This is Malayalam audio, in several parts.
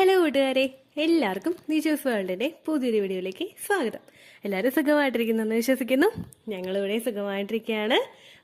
ഹലോ കൂട്ടുകാരെ, എല്ലാവർക്കും നിജോസ് വേൾഡിൻ്റെ പുതിയൊരു വീഡിയോയിലേക്ക് സ്വാഗതം. എല്ലാവരും സുഖമായിട്ടിരിക്കുന്നെന്ന് വിശ്വസിക്കുന്നു. ഞങ്ങളിവിടെ സുഖമായിട്ടിരിക്കുകയാണ്.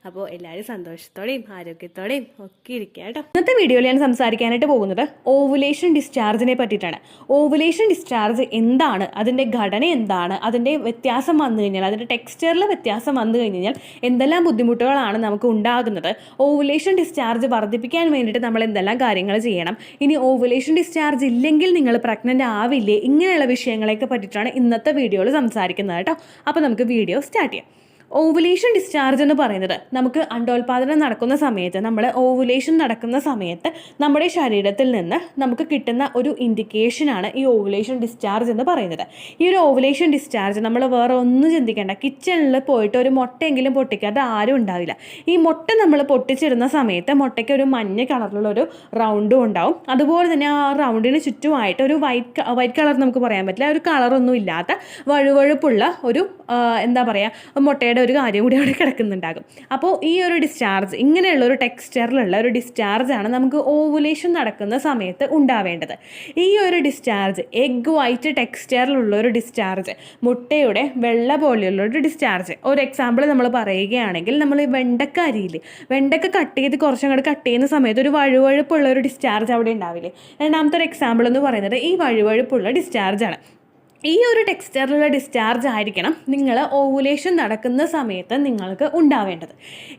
അപ്പോൾ എല്ലാവരും സന്തോഷത്തോടെയും ആരോഗ്യത്തോടെയും ഒക്കെ ഇരിക്കുക കേട്ടോ. ഇന്നത്തെ വീഡിയോയിൽ ഞാൻ സംസാരിക്കാനായിട്ട് പോകുന്നത് ഓവുലേഷൻ ഡിസ്ചാർജിനെ പറ്റിയിട്ടാണ്. ഓവുലേഷൻ ഡിസ്ചാർജ് എന്താണ്, അതിൻ്റെ ഘടന എന്താണ്, അതിൻ്റെ വ്യത്യാസം വന്നു കഴിഞ്ഞാൽ, അതിൻ്റെ ടെക്സ്ചറിൽ വ്യത്യാസം വന്നു കഴിഞ്ഞാൽ എന്തെല്ലാം ബുദ്ധിമുട്ടുകളാണ് നമുക്ക് ഉണ്ടാകുന്നത്, ഓവുലേഷൻ ഡിസ്ചാർജ് വർദ്ധിപ്പിക്കാൻ വേണ്ടിയിട്ട് നമ്മൾ എന്തെല്ലാം കാര്യങ്ങൾ ചെയ്യണം, ഇനി ഓവുലേഷൻ ഡിസ്ചാർജ് ഇല്ലെങ്കിൽ നിങ്ങൾ പ്രഗ്നൻ്റ് ആവില്ലേ, ഇങ്ങനെയുള്ള വിഷയങ്ങളെയൊക്കെ പറ്റിയിട്ടാണ് ഇന്നത്തെ വീഡിയോയിൽ സംസാരിക്കുന്നത് കേട്ടോ. അപ്പോൾ നമുക്ക് വീഡിയോ സ്റ്റാർട്ട് ചെയ്യാം. ഓവുലേഷൻ ഡിസ്ചാർജ് എന്ന് പറയുന്നത് നമുക്ക് അണ്ടോൽപാദനം നടക്കുന്ന സമയത്ത്, നമ്മൾ ഓവുലേഷൻ നടക്കുന്ന സമയത്ത് നമ്മുടെ ശരീരത്തിൽ നിന്ന് നമുക്ക് കിട്ടുന്ന ഒരു ഇൻഡിക്കേഷനാണ് ഈ ഓവുലേഷൻ ഡിസ്ചാർജ് എന്ന് പറയുന്നത്. ഈ ഒരു ഓവുലേഷൻ ഡിസ്ചാർജ് നമ്മൾ വേറെ ഒന്നും ചിന്തിക്കേണ്ട, കിച്ചണിൽ പോയിട്ട് ഒരു മുട്ടയെങ്കിലും പൊട്ടിക്കാതെ ആരും ഉണ്ടാവില്ല. ഈ മുട്ട നമ്മൾ പൊട്ടിച്ചിടുന്ന സമയത്ത് മുട്ടയ്ക്ക് ഒരു മഞ്ഞ കളറിലുള്ള ഒരു റൗണ്ടും ഉണ്ടാവും. അതുപോലെ തന്നെ ആ റൗണ്ടിന് ചുറ്റുമായിട്ട് ഒരു വൈറ്റ് കളർ നമുക്ക് പറയാൻ പറ്റില്ല, ഒരു കളറൊന്നും ഇല്ലാത്ത വഴുവഴുപ്പുള്ള ഒരു എന്താ പറയുക, മുട്ടയുടെ ഒരു കാര്യം കൂടി അവിടെ കിടക്കുന്നുണ്ടാകും. അപ്പോൾ ഈ ഒരു ഡിസ്ചാർജ്, ഇങ്ങനെയുള്ള ഒരു ടെക്സ്ചറിലുള്ള ഒരു ഡിസ്ചാർജാണ് നമുക്ക് ഓവുലേഷൻ നടക്കുന്ന സമയത്ത് ഉണ്ടാവേണ്ടത്. ഈ ഒരു ഡിസ്ചാർജ് എഗ് വൈറ്റ് ടെക്സ്ചറിലുള്ള ഒരു ഡിസ്ചാർജ്, മുട്ടയുടെ വെള്ള പോലെയുള്ള ഒരു ഡിസ്ചാർജ്. ഒരു എക്സാമ്പിൾ നമ്മൾ പറയുകയാണെങ്കിൽ, നമ്മൾ ഈ വെണ്ടക്ക അരിയില്ലേ, വെണ്ടക്ക കട്ട് ചെയ്ത് കുറച്ചങ്ങോട്ട് കട്ട് ചെയ്യുന്ന സമയത്ത് ഒരു വഴുവഴുപ്പുള്ള ഒരു ഡിസ്ചാർജ് അവിടെ ഉണ്ടാവില്ലേ. രണ്ടാമത്തെ ഒരു എക്സാമ്പിൾ എന്ന് പറയുന്നത് ഈ വഴുവഴുപ്പുള്ള ഡിസ്ചാർജാണ്. ഈ ഒരു ടെക്സ്ചറിലുള്ള ഡിസ്ചാർജ് ആയിരിക്കണം നിങ്ങൾ ഓവുലേഷൻ നടക്കുന്ന സമയത്ത് നിങ്ങൾക്ക് ഉണ്ടാവേണ്ടത്.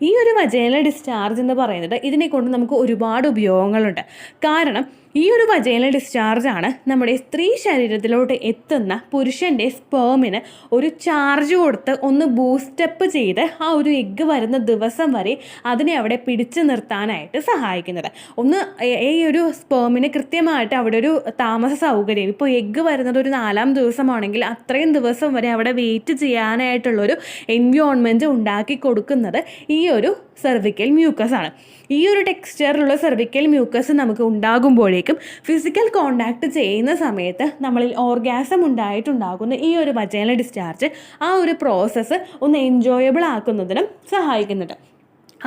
ഈ ഒരു വജൈനൽ ഡിസ്ചാർജ് എന്ന് പറയുന്നത്, ഇതിനെ കൊണ്ട് നമുക്ക് ഒരുപാട് ഉപയോഗങ്ങളുണ്ട്. കാരണം ഈ ഒരു വജൈനൽ ഡിസ്ചാർജാണ് നമ്മുടെ സ്ത്രീ ശരീരത്തിലോട്ട് എത്തുന്ന പുരുഷൻ്റെ സ്പേമിന് ഒരു ചാർജ് കൊടുത്ത് ഒന്ന് ബൂസ്റ്റപ്പ് ചെയ്ത് ആ ഒരു എഗ്ഗ് വരുന്ന ദിവസം വരെ അതിനെ അവിടെ പിടിച്ചു നിർത്താനായിട്ട് സഹായിക്കുന്നത്. ഒന്ന് ഈ ഒരു സ്പേമിന് കൃത്യമായിട്ട് അവിടെ ഒരു താമസ സൗകര്യം, ഇപ്പോൾ എഗ്ഗ് വരുന്നത് ഒരു 4-ാം ദിവസമാണെങ്കിൽ അത്രയും ദിവസം വരെ അവിടെ വെയിറ്റ് ചെയ്യാനായിട്ടുള്ളൊരു എൻവയോൺമെൻറ്റ് ഉണ്ടാക്കി കൊടുക്കുന്നത് ഈ ഒരു സെർവിക്കൽ മ്യൂക്കസ് ആണ്. ഈ ഒരു ടെക്സ്ചറിലുള്ള സെർവിക്കൽ മ്യൂക്കസ് നമുക്ക് ഉണ്ടാകുമ്പോഴേക്കും ഫിസിക്കൽ കോണ്ടാക്ട് ചെയ്യുന്ന സമയത്ത് നമ്മളിൽ ഓർഗാസം ഉണ്ടായിട്ടുണ്ടാകുന്ന ഈ ഒരു വജൈനൽ ഡിസ്ചാർജ് ആ ഒരു പ്രോസസ്സ് ഒന്ന് എൻജോയബിൾ ആക്കുന്നതിനും സഹായിക്കുന്നുണ്ട്.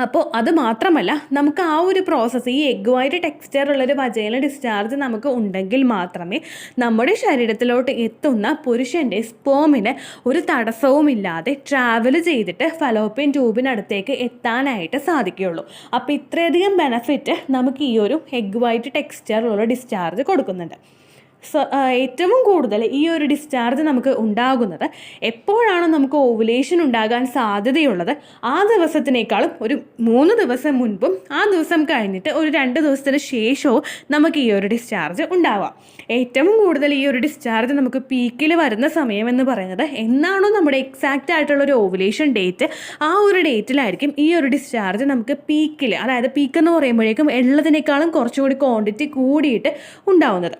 അപ്പോൾ അത് മാത്രമല്ല, നമുക്ക് ആ ഒരു പ്രോസസ്സ്, ഈ എഗ്ഗുമായിട്ട് ടെക്സ്ചറുള്ളൊരു വജൈനൽ ഡിസ്ചാർജ് നമുക്ക് ഉണ്ടെങ്കിൽ മാത്രമേ നമ്മുടെ ശരീരത്തിലോട്ട് എത്തുന്ന പുരുഷൻ്റെ സ്പേമിന് ഒരു തടസ്സവുമില്ലാതെ ട്രാവൽ ചെയ്തിട്ട് ഫലോപ്പിയൻ ട്യൂബിനടുത്തേക്ക് എത്താനായിട്ട് സാധിക്കുകയുള്ളൂ. അപ്പോൾ ഇത്രയധികം ബെനഫിറ്റ് നമുക്ക് ഈ ഒരു എഗ്ഗുമായിട്ട് ടെക്സ്ചറുള്ള ഡിസ്ചാർജ് കൊടുക്കുന്നുണ്ട്. ഏറ്റവും കൂടുതൽ ഈ ഒരു ഡിസ്ചാർജ് നമുക്ക് ഉണ്ടാകുന്നത് എപ്പോഴാണ് നമുക്ക് ഓവുലേഷൻ ഉണ്ടാകാൻ സാധ്യതയുള്ളത്, ആ ദിവസത്തിനേക്കാളും ഒരു 3 ദിവസം മുൻപും ആ ദിവസം കഴിഞ്ഞിട്ട് ഒരു 2 ദിവസത്തിന് ശേഷവും നമുക്ക് ഈ ഒരു ഡിസ്ചാർജ് ഉണ്ടാവാം. ഏറ്റവും കൂടുതൽ ഈ ഒരു ഡിസ്ചാർജ് നമുക്ക് പീക്കിൽ വരുന്ന സമയം എന്ന് പറയുന്നത്, എന്നാണോ നമ്മുടെ എക്സാക്റ്റ് ആയിട്ടുള്ളൊരു ഓവുലേഷൻ ഡേറ്റ്, ആ ഒരു ഡേറ്റിലായിരിക്കും ഈ ഒരു ഡിസ്ചാർജ് നമുക്ക് പീക്കിൽ, അതായത് പീക്ക് എന്ന് പറയുമ്പോഴേക്കും ഉള്ളതിനേക്കാളും കുറച്ചുകൂടി ക്വാണ്ടിറ്റി കൂടിയിട്ട് ഉണ്ടാവുന്നത്.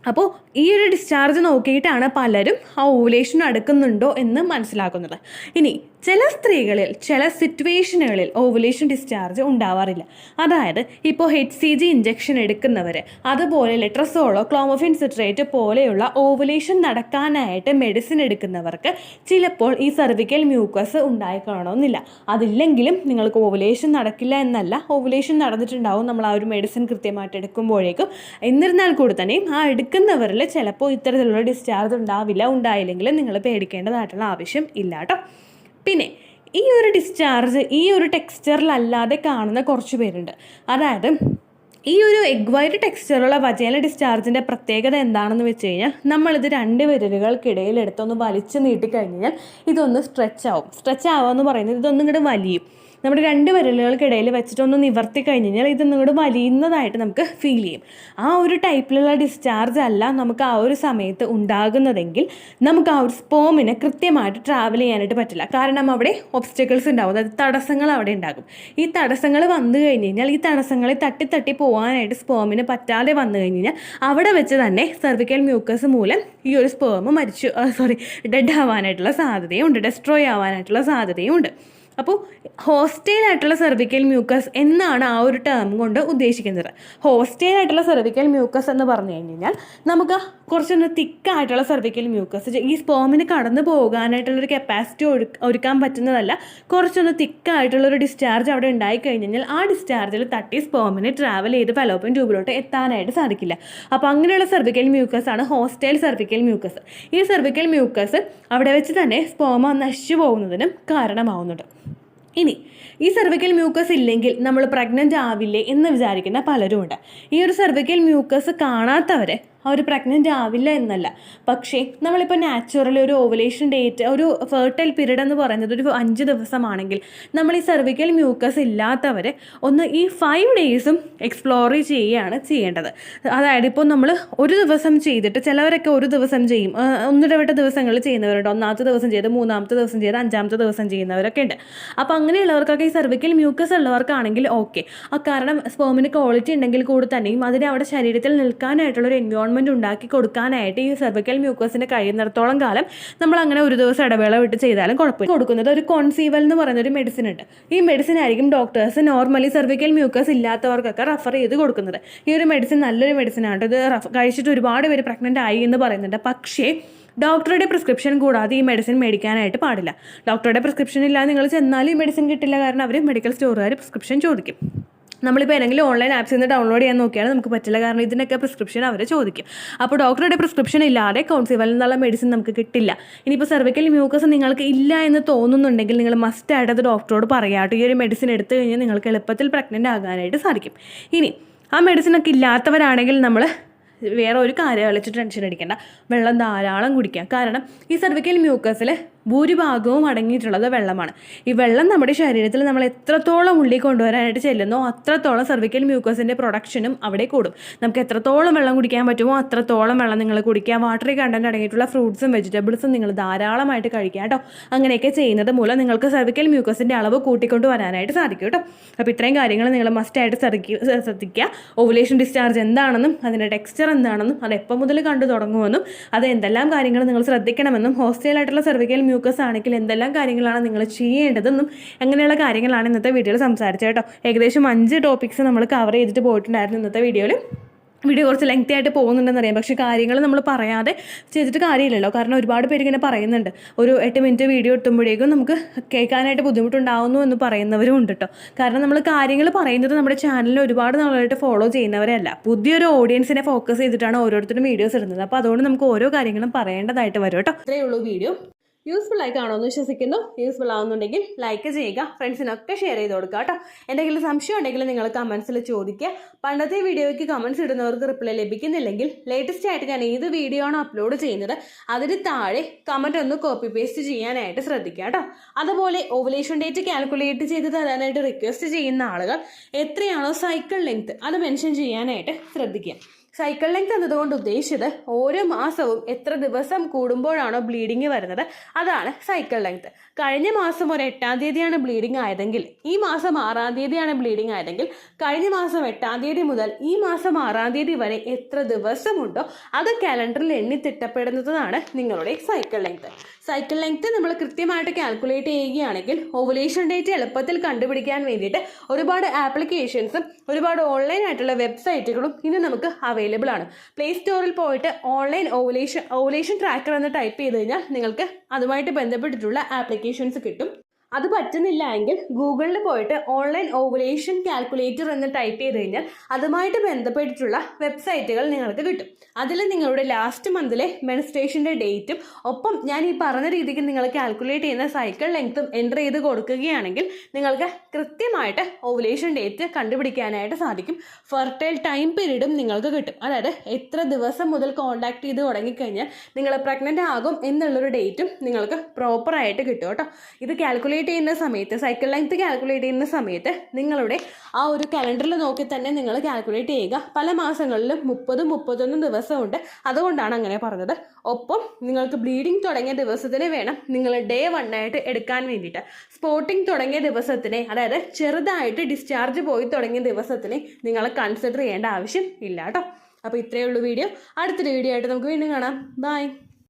അപ്പോൾ ഈ ഒരു ഡിസ്ചാർജ് നോക്കിയിട്ടാണ് പലരും ആ ഓവുലേഷൻ അടുക്കുന്നുണ്ടോ എന്ന് മനസ്സിലാക്കുന്നത്. ഇനി ചില സ്ത്രീകളിൽ ചില സിറ്റുവേഷനുകളിൽ ഓവുലേഷൻ ഡിസ്ചാർജ് ഉണ്ടാവാറില്ല. അതായത് ഇപ്പോൾ HCG ഇഞ്ചക്ഷൻ എടുക്കുന്നവർ, അതുപോലെ ലെട്രസോളോ ക്ലോമഫിൻ സിട്രേറ്റ് പോലെയുള്ള ഓവുലേഷൻ നടക്കാനായിട്ട് മെഡിസിൻ എടുക്കുന്നവർക്ക് ചിലപ്പോൾ ഈ സെർവിക്കൽ മ്യൂക്കസ് ഉണ്ടായിക്കാണണമെന്നില്ല. അതില്ലെങ്കിലും നിങ്ങൾക്ക് ഓവുലേഷൻ നടക്കില്ല എന്നല്ല, ഓവുലേഷൻ നടന്നിട്ടുണ്ടാവും നമ്മൾ ആ ഒരു മെഡിസിൻ കൃത്യമായിട്ട് എടുക്കുമ്പോഴേക്കും. എന്നിരുന്നാൽ കൂടി തന്നെയും ആ എടുക്കുന്നവരിൽ ചിലപ്പോൾ ഇത്തരത്തിലുള്ള ഡിസ്ചാർജ് ഉണ്ടായില്ലെങ്കിൽ നിങ്ങൾ പേടിക്കേണ്ടതായിട്ടുള്ള ആവശ്യം ഇല്ല കേട്ടോ. പിന്നെ ഈ ഒരു ഡിസ്ചാർജ് ഈ ഒരു ടെക്സ്ചറിലല്ലാതെ കാണുന്ന കുറച്ച് പേരുണ്ട്. അതായത് ഈ ഒരു എഗ് വൈറ്റ് ടെക്സ്ചറുള്ള വജൈനൽ ഡിസ്ചാർജിൻ്റെ പ്രത്യേകത എന്താണെന്ന് വെച്ച് കഴിഞ്ഞാൽ, നമ്മളിത് 2 വിരലുകൾക്കിടയിൽ എടുത്തൊന്ന് വലിച്ചു നീട്ടിക്കഴിഞ്ഞാൽ ഇതൊന്ന് സ്ട്രെച്ച് ആവുക എന്ന് പറയുന്നത് ഇതൊന്നും ഇങ്ങോട്ട് വലിയും. നമ്മുടെ 2 വിരലുകൾക്കിടയിൽ വെച്ചിട്ടൊന്ന് നിവർത്തി കഴിഞ്ഞ് കഴിഞ്ഞാൽ ഇതൊന്നും കൂടെ വലിയുന്നതായിട്ട് നമുക്ക് ഫീൽ ചെയ്യും. ആ ഒരു ടൈപ്പിലുള്ള ഡിസ്ചാർജ് അല്ല നമുക്ക് ആ ഒരു സമയത്ത് ഉണ്ടാകുന്നതെങ്കിൽ നമുക്ക് ആ ഒരു സ്പേമിന് കൃത്യമായിട്ട് ട്രാവൽ ചെയ്യാനായിട്ട് പറ്റില്ല. കാരണം അവിടെ ഒബ്സ്റ്റക്കിൾസ് ഉണ്ടാവും, അതായത് തടസ്സങ്ങൾ അവിടെ ഉണ്ടാകും. ഈ തടസ്സങ്ങൾ വന്നു കഴിഞ്ഞ് കഴിഞ്ഞാൽ ഈ തടസ്സങ്ങളെ തട്ടി പോകാനായിട്ട് സ്പേമിന് പറ്റാതെ വന്നു കഴിഞ്ഞ് കഴിഞ്ഞാൽ അവിടെ വെച്ച് തന്നെ സെർവിക്കൽ മ്യൂക്കസ് മൂലം ഈ ഒരു സ്പേം ഡെഡ് ആവാനായിട്ടുള്ള സാധ്യതയുണ്ട്, ഡെസ്ട്രോയ് ആവാനായിട്ടുള്ള സാധ്യതയുണ്ട്. അപ്പോൾ ഹോസ്റ്റൈലായിട്ടുള്ള സെർവിക്കൽ മ്യൂക്കസ് എന്നാണ് ആ ഒരു ടേം കൊണ്ട് ഉദ്ദേശിക്കുന്നത്. ഹോസ്റ്റൈലായിട്ടുള്ള സെർവിക്കൽ മ്യൂക്കസ് എന്ന് പറഞ്ഞു കഴിഞ്ഞാൽ നമുക്ക് കുറച്ചൊന്ന് തിക്കായിട്ടുള്ള സെർവിക്കൽ മ്യൂക്കസ്, ഈ സ്പേമിന് കടന്നു പോകാനായിട്ടുള്ളൊരു കപ്പാസിറ്റി ഒരുക്കാൻ പറ്റുന്നതല്ല, കുറച്ചൊന്ന് തിക്കായിട്ടുള്ളൊരു ഡിസ്ചാർജ് അവിടെ ഉണ്ടായി കഴിഞ്ഞാൽ ആ ഡിസ്ചാർജിൽ തട്ടി സ്പേമിന് ട്രാവൽ ചെയ്ത് ഫലോപ്പിയൻ ട്യൂബിലോട്ട് എത്താനായിട്ട് സാധിക്കില്ല. അപ്പോൾ അങ്ങനെയുള്ള സെർവിക്കൽ മ്യൂക്കസ് ആണ് ഹോസ്റ്റൈൽ സെർവിക്കൽ മ്യൂക്കസ്. ഈ സെർവിക്കൽ മ്യൂക്കസ് അവിടെ വെച്ച് തന്നെ സ്പേം നശിച്ചു പോകുന്നതിനും കാരണമാവുന്നുണ്ട്. ഇനി ഈ സെർവിക്കൽ മ്യൂക്കസ് ഇല്ലെങ്കിൽ നമ്മൾ പ്രഗ്നൻ്റ് ആവില്ലേ എന്ന് വിചാരിക്കുന്ന പലരുമുണ്ട്. ഈ ഒരു സെർവിക്കൽ മ്യൂക്കസ് കാണാത്തവരെ അവർ പ്രഗ്നൻ്റ് ആവില്ല എന്നല്ല, പക്ഷേ നമ്മളിപ്പോൾ നാച്ചുറലി ഒരു ഓവുലേഷൻ ഡേറ്റ്, ഒരു ഫെർട്ടൈൽ പീരീഡ് എന്ന് പറയുന്നത് ഒരു 5 ദിവസമാണെങ്കിൽ നമ്മൾ ഈ സെർവിക്കൽ മ്യൂക്കസ് ഇല്ലാത്തവർ ഒന്ന് ഈ 5 ഡേയ്സും എക്സ്പ്ലോർ ചെയ്യുകയാണ് ചെയ്യേണ്ടത്. അതായത് ഇപ്പോൾ നമ്മൾ ഒരു ദിവസം ചെയ്തിട്ട്, ചിലവരൊക്കെ ഒരു ദിവസം ചെയ്യും, ഒന്നിടവിട്ട ദിവസങ്ങളിൽ ചെയ്യുന്നവരുണ്ട്, 1ാമത്തെ ദിവസം ചെയ്ത് 3ാമത്തെ ദിവസം ചെയ്ത് 5ാമത്തെ ദിവസം ചെയ്യുന്നവരൊക്കെ ഉണ്ട്. അപ്പോൾ അങ്ങനെയുള്ളവർക്കൊക്കെ ഈ സെർവിക്കൽ മ്യൂക്കസ് ഉള്ളവർക്കാണെങ്കിൽ ഓക്കെ, കാരണം സ്പേമിന് ക്വാളിറ്റി ഉണ്ടെങ്കിൽ കൂടി തന്നെയും അതിനെ അവിടെ ശരീരത്തിൽ നിൽക്കാനായിട്ടുള്ളൊരു എൻവയോൺമെൻറ്റ് ഉണ്ടാക്കി കൊടുക്കാനായിട്ട് ഈ സെർവിക്കൽ മ്യൂക്കസിന് കഴിയുന്നിടത്തോളം കാലം നമ്മൾ അങ്ങനെ ഒരു ദിവസം ഇടവേള വിട്ട് ചെയ്താലും കുഴപ്പമില്ല. കൊടുക്കുന്നത് ഒരു കോൺസീവൽ എന്ന് പറയുന്നൊരു മെഡിസിൻ ഉണ്ട്. ഈ മെഡിസിൻ ആയിരിക്കും ഡോക്ടേഴ്സ് നോർമലി സെർവിക്കൽ മ്യൂക്കസ് ഇല്ലാത്തവർക്കൊക്കെ റെഫർ ചെയ്ത് കൊടുക്കുന്നത്. ഈ ഒരു മെഡിസിൻ നല്ലൊരു മെഡിസിനാണ്. ഇത് കഴിച്ചിട്ട് ഒരുപാട് പേര് പ്രഗ്നൻ്റ് ആയി എന്ന് പറയുന്നുണ്ട്. പക്ഷേ ഡോക്ടറുടെ പ്രിസ്ക്രിപ്ഷൻ കൂടാതെ ഈ മെഡിസിൻ മേടിക്കാനായിട്ട് പാടില്ല. ഡോക്ടറുടെ പ്രിസ്ക്രിപ്ഷൻ ഇല്ലാതെ നിങ്ങൾ ചെന്നാലും ഈ മെഡിസിൻ കിട്ടില്ല, കാരണം അവർ മെഡിക്കൽ സ്റ്റോറുകാർ പ്രിസ്ക്രിപ്ഷൻ ചോദിക്കും. നമ്മളിപ്പോൾ ഏതെങ്കിലും ഓൺലൈൻ ആപ്സിൽ നിന്ന് ഡൗൺലോഡ് ചെയ്യാൻ നോക്കിയാൽ നമുക്ക് പറ്റില്ല, കാരണം ഇതിനൊക്കെ പ്രിസ്ക്രിപ്ഷൻ അവർ ചോദിക്കും. അപ്പോൾ ഡോക്ടറുടെ പ്രിസ്ക്രിപ്ഷൻ ഇല്ലാതെ കൗൺസിവൽ എന്നുള്ള മെഡിസിൻ നമുക്ക് കിട്ടില്ല. ഇനിയിപ്പോൾ സെർവിക്കൽ മ്യൂക്കസ് നിങ്ങൾക്ക് ഇല്ല എന്ന് തോന്നുന്നുണ്ടെങ്കിൽ നിങ്ങൾ മസ്റ്റായിട്ട് അത് ഡോക്ടറോട് പറയാട്ടോ. ഈ ഒരു മെഡിസിൻ എടുത്തു കഴിഞ്ഞാൽ നിങ്ങൾക്ക് എളുപ്പത്തിൽ പ്രഗ്നൻ്റ് ആകാനായിട്ട് സാധിക്കും. ഇനി ആ മെഡിസിനൊക്കെ ഇല്ലാത്തവരാണെങ്കിൽ നമ്മൾ വേറെ ഒരു കാര്യം വിളിച്ചിട്ട് ടെൻഷൻ അടിക്കേണ്ട, വെള്ളം ധാരാളം കുടിക്കുക. കാരണം ഈ സെർവിക്കൽ മ്യൂക്കസിൽ ഭൂരിഭാഗവും അടങ്ങിയിട്ടുള്ളത് വെള്ളമാണ്. ഈ വെള്ളം നമ്മുടെ ശരീരത്തിൽ നമ്മൾ എത്രത്തോളം ഉള്ളിൽ കൊണ്ടുവരാനായിട്ട് ചെല്ലുന്നോ അത്രത്തോളം സെർവിക്കൽ മ്യൂക്കസിൻ്റെ പ്രൊഡക്ഷനും അവിടെ കൂടും. നമുക്ക് എത്രത്തോളം വെള്ളം കുടിക്കാൻ പറ്റുമോ അത്രത്തോളം വെള്ളം നിങ്ങൾ കുടിക്കുക. വാട്ടറി കണ്ടൻറ്റ് അടങ്ങിയിട്ടുള്ള ഫ്രൂട്ട്സും വെജിറ്റബിൾസും നിങ്ങൾ ധാരാളമായിട്ട് കഴിക്കുക കേട്ടോ. അങ്ങനെയൊക്കെ ചെയ്യുന്നത് മൂലം നിങ്ങൾക്ക് സെർവിക്കൽ മ്യൂക്കസിൻ്റെ അളവ് കൂട്ടിക്കൊണ്ട് വരാനായിട്ട് സാധിക്കും കേട്ടോ. അപ്പോൾ ഇത്രയും കാര്യങ്ങൾ നിങ്ങൾ മസ്റ്റായിട്ട് ശ്രദ്ധിക്കുക. ഓവുലേഷൻ ഡിസ്ചാർജ് എന്താണെന്നും അതിൻ്റെ ടെക്സ്ചർ എന്താണെന്നും അത് എപ്പോൾ മുതൽ കണ്ടു തുടങ്ങുമെന്നും അത് എന്തെല്ലാം കാര്യങ്ങൾ നിങ്ങൾ ശ്രദ്ധിക്കണമെന്നും ഹോസ്റ്റൈലായിട്ടുള്ള സെർവിക്കൽ മ്യൂക്കസ് ആണെങ്കിൽ എന്തെല്ലാം കാര്യങ്ങളാണ് നിങ്ങൾ ചെയ്യേണ്ടതെന്നും അങ്ങനെയുള്ള കാര്യങ്ങളാണ് ഇന്നത്തെ വീഡിയോയിൽ സംസാരിച്ചത് കേട്ടോ. ഏകദേശം 5 ടോപ്പിക്സ് നമ്മൾ കവർ ചെയ്തിട്ട് പോയിട്ടുണ്ടായിരുന്നു ഇന്നത്തെ വീഡിയോയിൽ. വീഡിയോ കുറച്ച് ലെങ്തി ആയിട്ട് പോകുന്നുണ്ടെന്നറിയാം, പക്ഷേ കാര്യങ്ങൾ നമ്മൾ പറയാതെ ചെയ്തിട്ട് കാര്യമില്ലല്ലോ. കാരണം ഒരുപാട് പേര് ഇങ്ങനെ പറയുന്നുണ്ട്, ഒരു 8 മിനിറ്റ് വീഡിയോ എത്തുമ്പോഴേക്കും നമുക്ക് കേൾക്കാനായിട്ട് ബുദ്ധിമുട്ടുണ്ടാവുന്നു എന്ന് പറയുന്നവരും ഉണ്ട് കേട്ടോ. കാരണം നമ്മൾ കാര്യങ്ങൾ പറയുന്നത് നമ്മുടെ ചാനലിൽ ഒരുപാട് നാളായിട്ട് ഫോളോ ചെയ്യുന്നവരല്ല, പുതിയൊരു ഓഡിയൻസിനെ ഫോക്കസ് ചെയ്തിട്ടാണ് ഓരോരുത്തരും വീഡിയോസ് ഇടുന്നത്. അപ്പോൾ അതുകൊണ്ട് നമുക്ക് ഓരോ കാര്യങ്ങളും പറയേണ്ടതായിട്ട് വരും കേട്ടോ. ഇത്രയേ ഉള്ളൂ വീഡിയോ. യൂസ്ഫുൾ ആയി കാണുമെന്ന് വിശ്വസിക്കുന്നു. യൂസ്ഫുൾ ആവുന്നുണ്ടെങ്കിൽ ലൈക്ക് ചെയ്യുക, ഫ്രണ്ട്സിനൊക്കെ ഷെയർ ചെയ്ത് കൊടുക്കുക കേട്ടോ. എന്തെങ്കിലും സംശയം ഉണ്ടെങ്കിൽ നിങ്ങൾ കമൻസിൽ ചോദിക്കുക. പണ്ടത്തെ വീഡിയോയ്ക്ക് കമൻസ് ഇടുന്നവർക്ക് റിപ്ലൈ ലഭിക്കുന്നില്ലെങ്കിൽ ലേറ്റസ്റ്റ് ആയിട്ട് ഞാൻ ഏത് വീഡിയോ ആണ് അപ്ലോഡ് ചെയ്യുന്നത് അതിന് താഴെ കമൻറ്റ് ഒന്ന് കോപ്പി പേസ്റ്റ് ചെയ്യാനായിട്ട് ശ്രദ്ധിക്കുക കേട്ടോ. അതുപോലെ ഓവുലേഷൻ ഡേറ്റ് കാൽക്കുലേറ്റ് ചെയ്ത് തരാനായിട്ട് റിക്വസ്റ്റ് ചെയ്യുന്ന ആളുകൾ എത്രയാണോ സൈക്കിൾ ലെങ്ത് അത് മെൻഷൻ ചെയ്യാനായിട്ട് ശ്രദ്ധിക്കുക. സൈക്കിൾ ലെങ്ത് എന്നതുകൊണ്ട് ഉദ്ദേശിച്ചത് ഓരോ മാസവും എത്ര ദിവസം കൂടുമ്പോഴാണോ ബ്ലീഡിങ് വരുന്നത് അതാണ് സൈക്കിൾ ലെങ്ത്. കഴിഞ്ഞ മാസം ഒരു 8-ാം തീയതിയാണ് ബ്ലീഡിങ് ആയതെങ്കിൽ ഈ മാസം 6-ാം തീയതിയാണ് ബ്ലീഡിങ് ആയതെങ്കിൽ കഴിഞ്ഞ മാസം 8-ാം തീയതി മുതൽ ഈ മാസം 6-ാം തീയതി വരെ എത്ര ദിവസമുണ്ടോ അത് കാലണ്ടറിൽ എണ്ണി തിട്ടപ്പെടുന്നതാണ് നിങ്ങളുടെ സൈക്കിൾ ലെങ്ത്. സൈക്കിൾ ലെങ്ത് നമ്മൾ കൃത്യമായിട്ട് കാൽക്കുലേറ്റ് ചെയ്യുകയാണെങ്കിൽ ഓവുലേഷൻ ഡേറ്റ് എളുപ്പത്തിൽ കണ്ടുപിടിക്കാൻ വേണ്ടിയിട്ട് ഒരുപാട് ആപ്ലിക്കേഷൻസും ഒരുപാട് ഓൺലൈൻ ആയിട്ടുള്ള വെബ്സൈറ്റുകളും ഇന്ന് നമുക്ക് അവൈലബിൾ ആണ്. പ്ലേ സ്റ്റോറിൽ പോയിട്ട് ഓൺലൈൻ ഓവുലേഷൻ ട്രാക്കർ എന്ന് ടൈപ്പ് ചെയ്ത് കഴിഞ്ഞാൽ നിങ്ങൾക്ക് അതുമായിട്ട് ബന്ധപ്പെട്ടിട്ടുള്ള ആപ്ലിക്കേഷൻസ് കിട്ടും. അത് പറ്റുന്നില്ല എങ്കിൽ ഗൂഗിളിൽ പോയിട്ട് ഓൺലൈൻ ഓവുലേഷൻ കാൽക്കുലേറ്റർ എന്ന് ടൈപ്പ് ചെയ്ത് കഴിഞ്ഞാൽ അതുമായിട്ട് ബന്ധപ്പെട്ടിട്ടുള്ള വെബ്സൈറ്റുകൾ നിങ്ങൾക്ക് കിട്ടും. അതിൽ നിങ്ങളുടെ ലാസ്റ്റ് മന്തിലെ മെൻസ്ട്രേഷൻ്റെ ഡേറ്റും ഒപ്പം ഞാൻ ഈ പറഞ്ഞ രീതിക്ക് നിങ്ങൾ കാൽക്കുലേറ്റ് ചെയ്യുന്ന സൈക്കിൾ ലെങ്ത്തും എൻ്റർ ചെയ്ത് കൊടുക്കുകയാണെങ്കിൽ നിങ്ങൾക്ക് കൃത്യമായിട്ട് ഓവുലേഷൻ ഡേറ്റ് കണ്ടുപിടിക്കാനായിട്ട് സാധിക്കും. ഫെർട്ടൈൽ ടൈം പീരീഡും നിങ്ങൾക്ക് കിട്ടും. അതായത് എത്ര ദിവസം മുതൽ കോൺടാക്ട് ചെയ്ത് തുടങ്ങിക്കഴിഞ്ഞാൽ നിങ്ങൾ പ്രഗ്നൻ്റ് ആകും എന്നുള്ളൊരു ഡേറ്റും നിങ്ങൾക്ക് പ്രോപ്പറായിട്ട് കിട്ടും കേട്ടോ. ഇത് കാൽക്കുലേറ്റ് ചെയ്യുന്ന സമയത്ത് സൈക്കിൾ ലെങ്ത് കാൽക്കുലേറ്റ് ചെയ്യുന്ന സമയത്ത് നിങ്ങളുടെ ആ ഒരു കലണ്ടറിൽ നോക്കി തന്നെ നിങ്ങൾ കാൽക്കുലേറ്റ് ചെയ്യുക. പല മാസങ്ങളിലും 30-31 ദിവസമുണ്ട്, അതുകൊണ്ടാണ് അങ്ങനെ പറഞ്ഞത്. ഒപ്പം നിങ്ങൾക്ക് ബ്ലീഡിങ് തുടങ്ങിയ ദിവസത്തിന് വേണം നിങ്ങൾ ഡേ 1 ആയിട്ട് എടുക്കാൻ വേണ്ടിയിട്ട്. സ്പോട്ടിങ് തുടങ്ങിയ ദിവസത്തിനെ, അതായത് ചെറുതായിട്ട് ഡിസ്ചാർജ് പോയി തുടങ്ങിയ ദിവസത്തിനെ നിങ്ങൾ കൺസിഡർ ചെയ്യേണ്ട ആവശ്യം ഇല്ല കേട്ടോ. അപ്പോൾ ഇത്രയേ ഉള്ളൂ വീഡിയോ. അടുത്തൊരു വീഡിയോ ആയിട്ട് നമുക്ക് വീണ്ടും കാണാം. ബൈ.